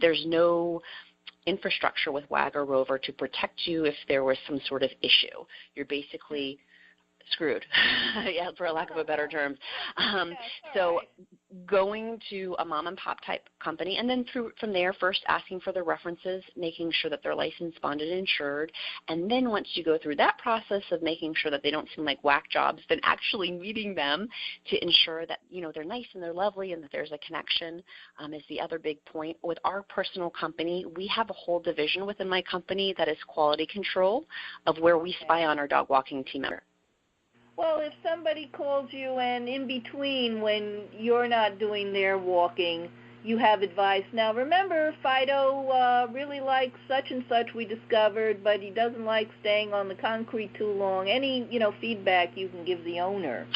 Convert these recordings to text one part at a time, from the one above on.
there's no infrastructure with WAG or Rover to protect you if there was some sort of issue. You're basically screwed, yeah, for a lack of a better term. So going to a mom and pop type company, and then from there, first asking for the references, making sure that they're licensed, bonded, insured, and then once you go through that process of making sure that they don't seem like whack jobs, then actually meeting them to ensure that, you know, they're nice and they're lovely and that there's a connection is the other big point. With our personal company, we have a whole division within my company that is quality control of where we spy on our dog walking team member. Well, if somebody calls you and in between when you're not doing their walking, you have advice. Now, remember, Fido really likes such and such, we discovered, but he doesn't like staying on the concrete too long. Any, feedback you can give the owner?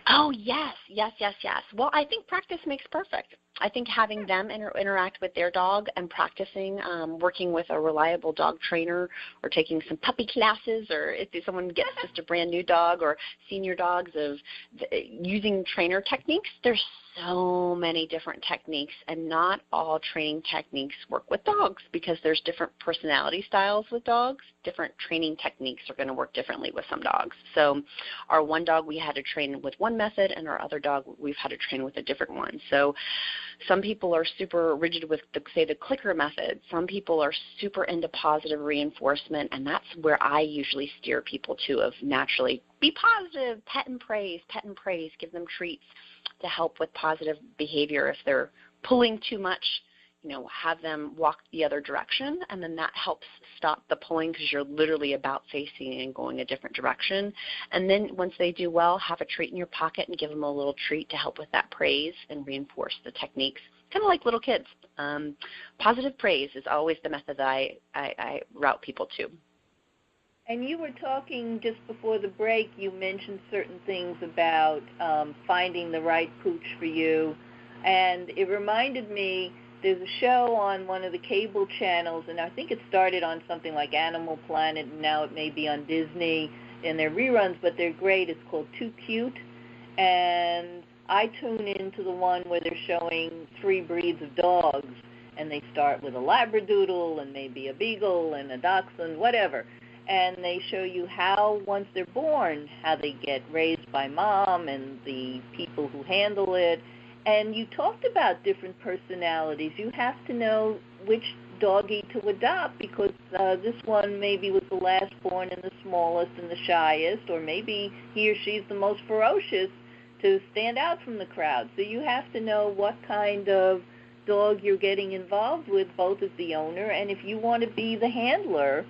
Oh, yes. Well, I think practice makes perfect. I think having them interact with their dog and practicing, working with a reliable dog trainer or taking some puppy classes, or if someone gets just a brand new dog or senior dogs, of using trainer techniques. There's so many different techniques, and not all training techniques work with dogs because there's different personality styles with dogs. Different training techniques are going to work differently with some dogs. So our one dog we had to train with one method, and our other dog we've had to train with a different one. So some people are super rigid with, the clicker method. Some people are super into positive reinforcement, and that's where I usually steer people to, of naturally be positive, pet and praise, give them treats to help with positive behavior. If they're pulling too much, have them walk the other direction, and then that helps stop the pulling because you're literally about facing and going a different direction. And then once they do well, have a treat in your pocket and give them a little treat to help with that praise and reinforce the techniques, kind of like little kids. Positive praise is always the method that I route people to. And you were talking just before the break, you mentioned certain things about finding the right pooch for you, and it reminded me, there's a show on one of the cable channels, and I think it started on something like Animal Planet, and now it may be on Disney, and they're reruns, but they're great. It's called Too Cute, and I tune into the one where they're showing 3 breeds of dogs, and they start with a Labradoodle and maybe a Beagle and a Dachshund, whatever, and they show you how, once they're born, how they get raised by mom and the people who handle it. And you talked about different personalities. You have to know which doggy to adopt because this one maybe was the last born and the smallest and the shyest, or maybe he or she's the most ferocious to stand out from the crowd. So you have to know what kind of dog you're getting involved with, both as the owner and if you want to be the handler.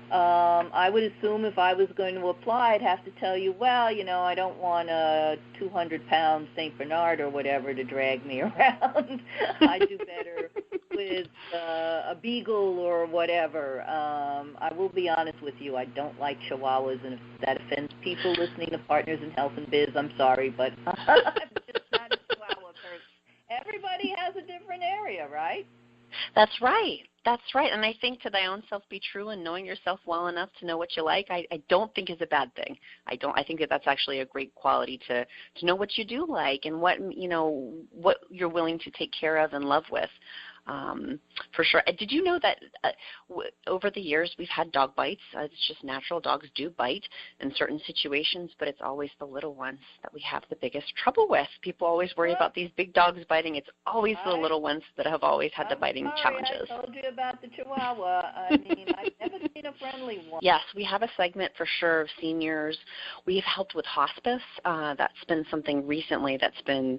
I would assume if I was going to apply, I'd have to tell you, well, I don't want a 200-pound St. Bernard or whatever to drag me around. I do better with a Beagle or whatever. I will be honest with you, I don't like Chihuahuas, and if that offends people listening to Partners in Health and Biz, I'm sorry, but I'm just not a Chihuahua person. Everybody has a different area, right? That's right. And I think to thy own self be true, and knowing yourself well enough to know what you like, I don't think is a bad thing. I think that's actually a great quality to know what you do like and what you're willing to take care of and love with. For sure. Did you know that over the years we've had dog bites? It's just natural. Dogs do bite in certain situations, but it's always the little ones that we have the biggest trouble with. People always worry about these big dogs biting. It's always the little ones that have always had the biting challenges. I told you about the Chihuahua. I mean, I've never seen a friendly one. Yes, we have a segment for sure of seniors. We've helped with hospice. That's been something recently that's been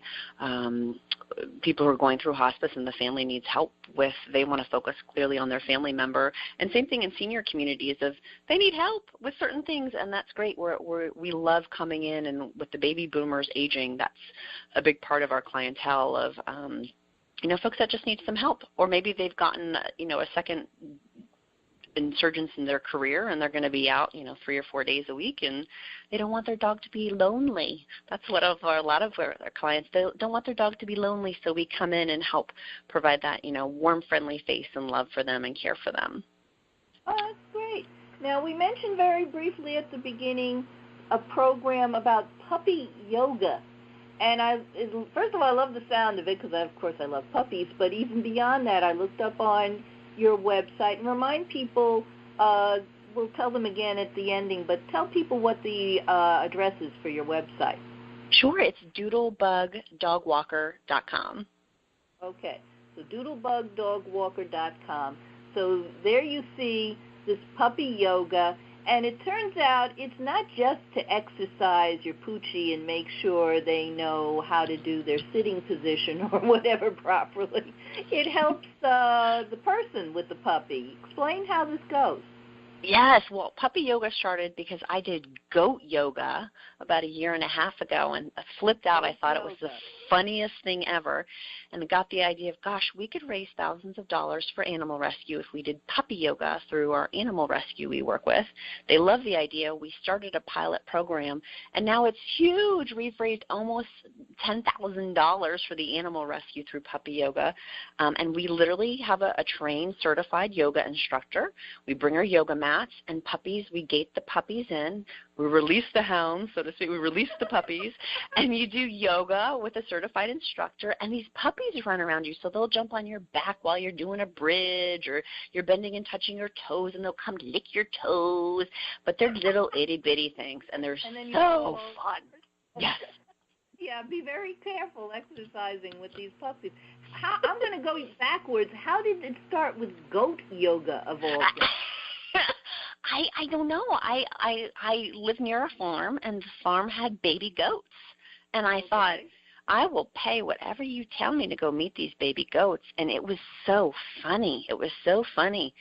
people who are going through hospice and the family needs help with. They want to focus clearly on their family member. And same thing in senior communities of they need help with certain things, and that's great. We love coming in, and with the baby boomers aging, that's a big part of our clientele of folks that just need some help, or maybe they've gotten a second insurgence in their career and they're going to be out 3 or 4 days a week, and they don't want their dog to be lonely. That's what a lot of our clients, they don't want their dog to be lonely, so we come in and help provide that warm, friendly face and love for them and care for them. Oh, that's great. Now, we mentioned very briefly at the beginning a program about puppy yoga, And first of all, I love the sound of it because, of course, I love puppies. But even beyond that, I looked up on your website and remind people, we'll tell them again at the ending, but tell people what the address is for your website. Sure, it's doodlebugdogwalker.com. Okay, so doodlebugdogwalker.com. So there you see this puppy yoga. And it turns out it's not just to exercise your poochie and make sure they know how to do their sitting position or whatever properly. It helps the person with the puppy. Explain how this goes. Yes, well, puppy yoga started because I did goat yoga about a year and a half ago and flipped out. I thought it was the funniest thing ever, and got the idea of, gosh, we could raise thousands of dollars for animal rescue if we did puppy yoga through our animal rescue we work with. They love the idea. We started a pilot program, and now it's huge. We've raised almost $10,000 for the animal rescue through puppy yoga, and we literally have a trained, certified yoga instructor. We bring our yoga mats and puppies. We gate the puppies in. We release the hounds, so to speak. We release the puppies, and you do yoga with a certified instructor, and these puppies run around you, so they'll jump on your back while you're doing a bridge, or you're bending and touching your toes, and they'll come lick your toes. But they're little itty-bitty things, and they're so fun. Yes. Yeah, be very careful exercising with these puppies. I'm going to go backwards. How did it start with goat yoga of all things? I don't know. I live near a farm, and the farm had baby goats. And I thought, I will pay whatever you tell me to go meet these baby goats. And it was so funny. It was so funny.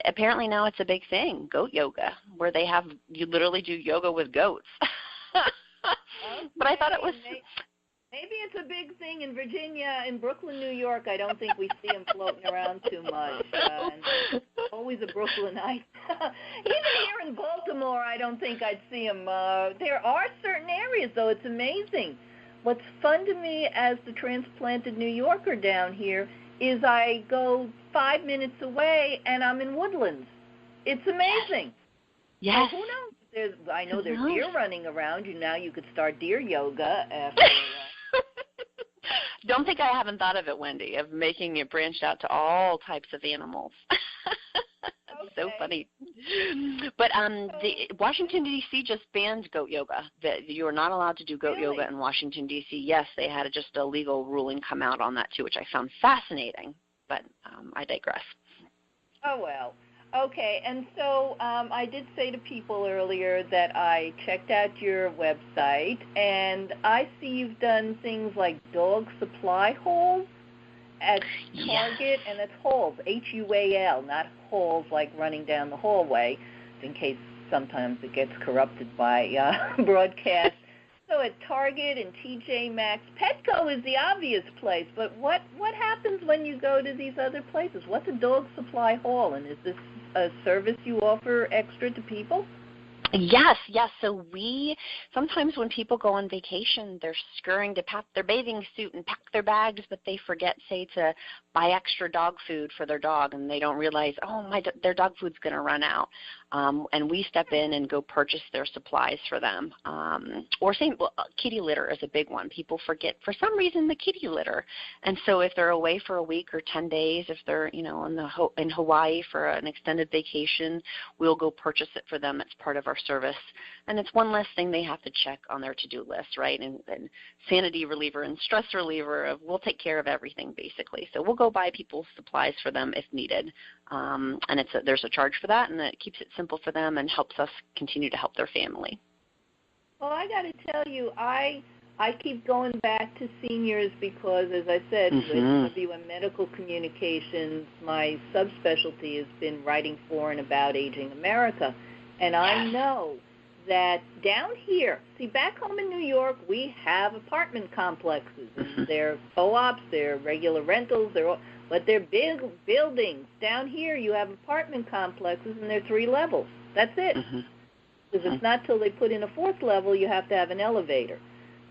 Apparently now it's a big thing, goat yoga, where you literally do yoga with goats. But I thought it was... Maybe it's a big thing in Virginia. In Brooklyn, New York, I don't think we see them floating around too much. And always a Brooklynite. Even here in Baltimore, I don't think I'd see them. There are certain areas, though. It's amazing. What's fun to me as the transplanted New Yorker down here is I go 5 minutes away, and I'm in Woodlands. It's amazing. Yes. So who knows? I know there's deer running around. Now you could start deer yoga after... Don't think I haven't thought of it, Wendy, of making it branched out to all types of animals. That's so funny. But Washington, D.C. just banned goat yoga. That you are not allowed to do goat yoga in Washington, D.C. Yes, they had just a legal ruling come out on that, too, which I found fascinating. But I digress. Oh, well. Okay, and so I did say to people earlier that I checked out your website, and I see you've done things like dog supply hauls at Target, and it's hauls, H-U-A-L, not hauls like running down the hallway, in case sometimes it gets corrupted by broadcast. So at Target and TJ Maxx, Petco is the obvious place, but what happens when you go to these other places? What's a dog supply haul, and is this a service you offer extra to people? Yes. So sometimes when people go on vacation, they're scurrying to pack their bathing suit and pack their bags, but they forget, say, to buy extra dog food for their dog, and they don't realize, their dog food's going to run out. And we step in and go purchase their supplies for them. Or kitty litter is a big one. People forget, for some reason, the kitty litter. And so if they're away for a week or 10 days, if they're in Hawaii for an extended vacation, we'll go purchase it for them. It's part of our service. And it's one less thing they have to check on their to-do list, right? And sanity reliever and stress reliever of we'll take care of everything, basically. So we'll go buy people's supplies for them if needed. And there's a charge for that, and it keeps it simple for them and helps us continue to help their family. Well, I got to tell you, I keep going back to seniors because, as I said, with WM Medical Communications, my subspecialty has been writing for and about Aging America. And I know that down here, see, back home in New York, we have apartment complexes. And they're co-ops, they're regular rentals, but they're big buildings. Down here, you have apartment complexes, and they're 3 levels. That's it. Because it's not till they put in a 4th level you have to have an elevator.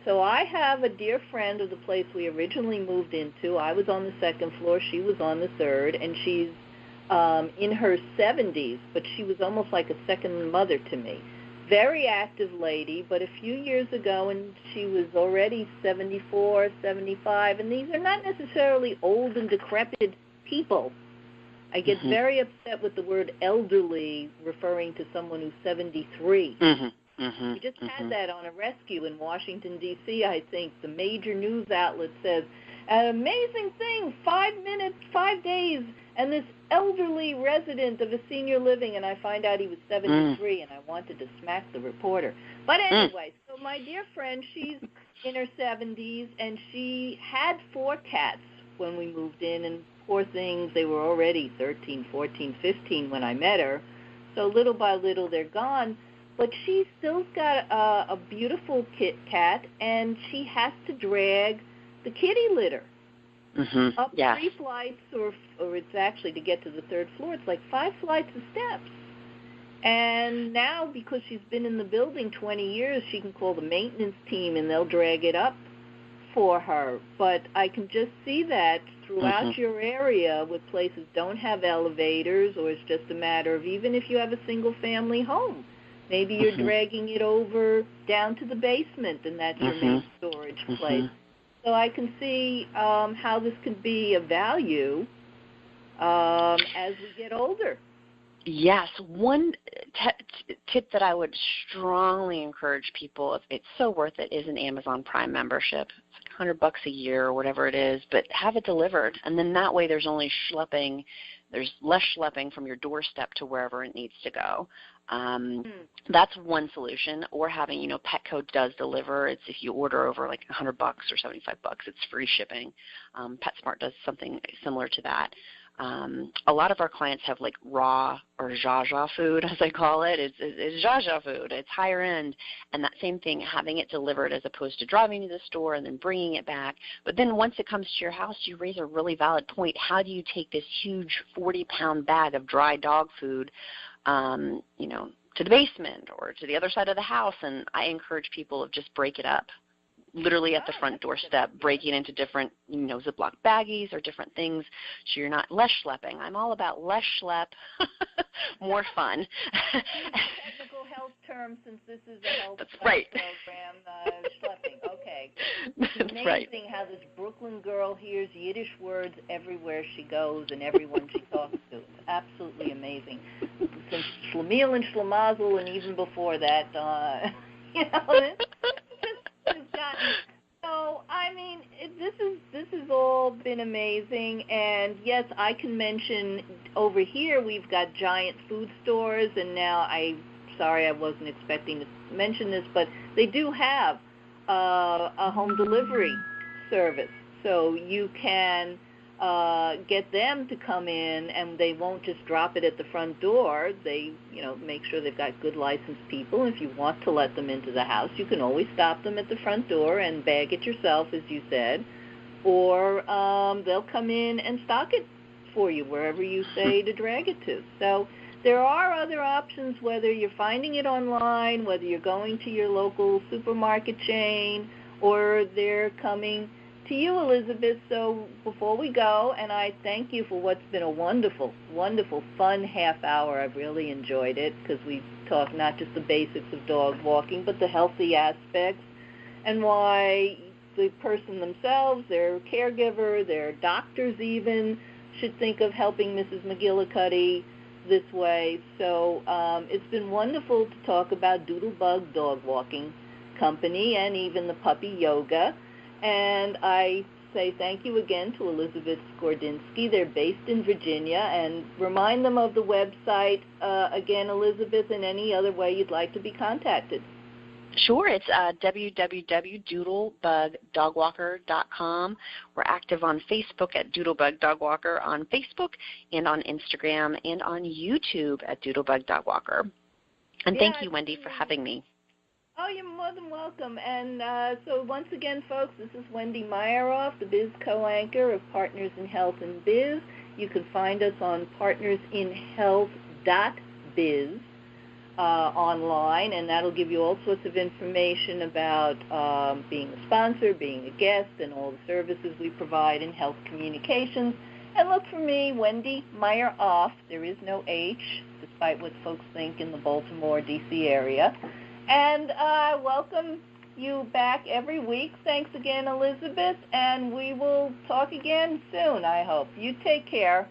So I have a dear friend of the place we originally moved into. I was on the 2nd floor. She was on the 3rd, and she's in her 70s, but she was almost like a second mother to me. very active lady, but a few years ago, and she was already 74, 75, and these are not necessarily old and decrepit people. I get very upset with the word elderly referring to someone who's 73. We just had that on a rescue in Washington, D.C., I think. The major news outlet says, an amazing thing, 5 days, and this elderly resident of a senior living, and I find out he was 73, and I wanted to smack the reporter. But anyway, so my dear friend, she's in her 70s, and she had 4 cats when we moved in, and poor things, they were already 13, 14, 15 when I met her. So little by little, they're gone. But she's still got a beautiful cat, and she has to drag the kitty litter up 3 flights, or it's actually to get to the 3rd floor. It's like 5 flights of steps. And now, because she's been in the building 20 years, she can call the maintenance team, and they'll drag it up for her. But I can just see that throughout your area with places don't have elevators, or it's just a matter of even if you have a single-family home, maybe you're dragging it over down to the basement, and that's your main storage place. So I can see how this could be of value as we get older. Yes. One tip that I would strongly encourage people, if it's so worth it, is an Amazon Prime membership. It's like $100 a year or whatever it is, but have it delivered. And then that way there's less schlepping from your doorstep to wherever it needs to go. That's one solution. Or having, Petco does deliver. It's if you order over like $100 or $75, it's free shipping. PetSmart does something similar to that. A lot of our clients have like raw or Jaja food, as I call it. It's Jaja food. It's higher end. And that same thing, having it delivered as opposed to driving to the store and then bringing it back. But then once it comes to your house, you raise a really valid point. How do you take this huge 40-pound bag of dry dog food, to the basement or to the other side of the house? And I encourage people to just break it up. Literally at the front doorstep, breaking into different, Ziploc baggies or different things, so you're not less schlepping. I'm all about less schlep, more fun. Technical health terms, since this is a health program, schlepping. Okay. It's amazing how this Brooklyn girl hears Yiddish words everywhere she goes and everyone she talks to. It's absolutely amazing. Since Schlemiel and Schlemazel, and even before that, So, I mean, this has all been amazing, and yes, I can mention over here we've got giant food stores, and now I wasn't expecting to mention this, but they do have a home delivery service, so you can get them to come in, and they won't just drop it at the front door. They, make sure they've got good licensed people. If you want to let them into the house, you can always stop them at the front door and bag it yourself, as you said, or they'll come in and stock it for you wherever you say to drag it to. So there are other options, whether you're finding it online, whether you're going to your local supermarket chain, or they're coming to you, Elizabeth. So before we go, and I thank you for what's been a wonderful, wonderful, fun half hour. I've really enjoyed it because we talked not just the basics of dog walking, but the healthy aspects and why the person themselves, their caregiver, their doctors even, should think of helping Mrs. McGillicuddy this way. So it's been wonderful to talk about Doodlebug Dog Walking Company and even the puppy yoga. And I say thank you again to Elizabeth Skordinski. They're based in Virginia. And remind them of the website again, Elizabeth, and any other way you'd like to be contacted. Sure. It's www.doodlebugdogwalker.com. We're active on Facebook at Doodlebug Dog Walker on Facebook, and on Instagram, and on YouTube at Doodlebug Dog Walker. And thank you, Wendy, for having me. Oh, you're more than welcome. And so once again, folks, this is Wendy Meyeroff, the Biz co-anchor of Partners in Health and Biz. You can find us on partnersinhealth.biz online, and that'll give you all sorts of information about being a sponsor, being a guest, and all the services we provide in health communications. And look for me, Wendy Meyeroff. There is no H. The despite what folks think in the Baltimore, D.C. area. And welcome you back every week. Thanks again, Elizabeth, and we will talk again soon, I hope. You take care.